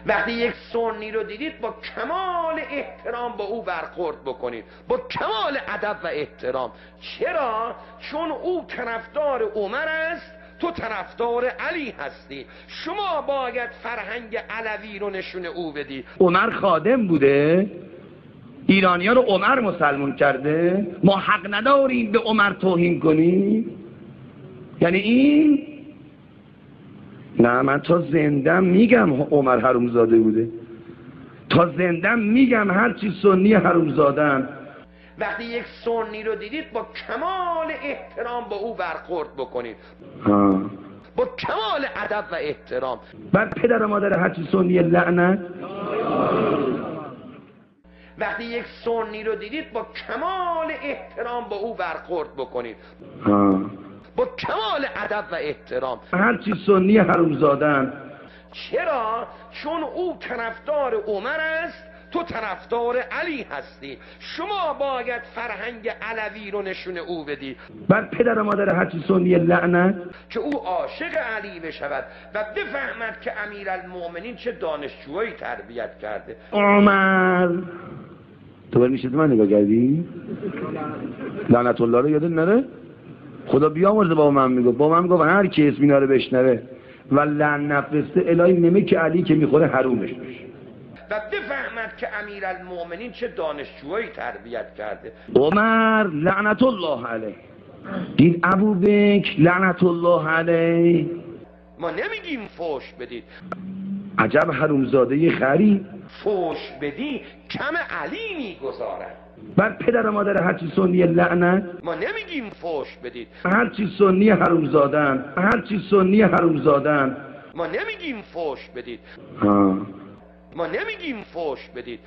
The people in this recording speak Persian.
وقتی یک سنی رو دیدید با کمال احترام با او برخورد بکنید، با کمال ادب و احترام. چرا؟ چون او طرفدار عمر است، تو طرفدار علی هستی. شما باید فرهنگ علوی رو نشون او بدی. عمر خادم بوده، ایرانیا رو عمر مسلمون کرده، ما حق نداریم به عمر توهین کنیم. یعنی این نه، من تا زندم میگم عمر حرومزاده بوده، تا زندم میگم هرچی سنی حرومزاده‌ام. وقتی یک سنی رو دیدید با کمال احترام با او برخورد بکنید، با کمال ادب و احترام. بعد پدر و مادر هرچی سنی لعنت. وقتی یک سنی رو دیدید با کمال احترام با او برخورد بکنید، با کمال ادب و احترام. هرچی سنی حرومزاده‌ام. چرا؟ چون او طرفدار عمر است، تو طرفدار علی هستی. شما باید فرهنگ علوی رو نشون او بدی. بعد پدر و مادر هرچی سنی لعنت، که او عاشق علی بشود و بفهمد که امیرالمؤمنین چه دانشجویی تربیت کرده. عمر تو بر میشه من نگاه کردی؟ لعنت الله رو یادت نره؟ خدا بیامرزه با من میگفت، با من میگفت هر کی اسم اینا رو بشنوه و لعن نفرسته الهی نمک علی که میخوره حرومش بشه. و بفهمد که امیرالمؤمنین چه دانشجویی تربیت کرده. عمر لعنت الله علیه، دید ابوبکر لعنت الله علیه. ما نمیگیم فوش بدید. عجب حرومزاده خری. فوش بدی کم علی میگذارد. بعد پدر و مادر هرچی سنی لعنت. ما نمیگیم فوش بدید. هرچی سنی حرومزاده‌ام، هرچی سنی حرومزاده‌ام. ما نمیگیم فوش بدید. ما نمیگیم فوش بدید.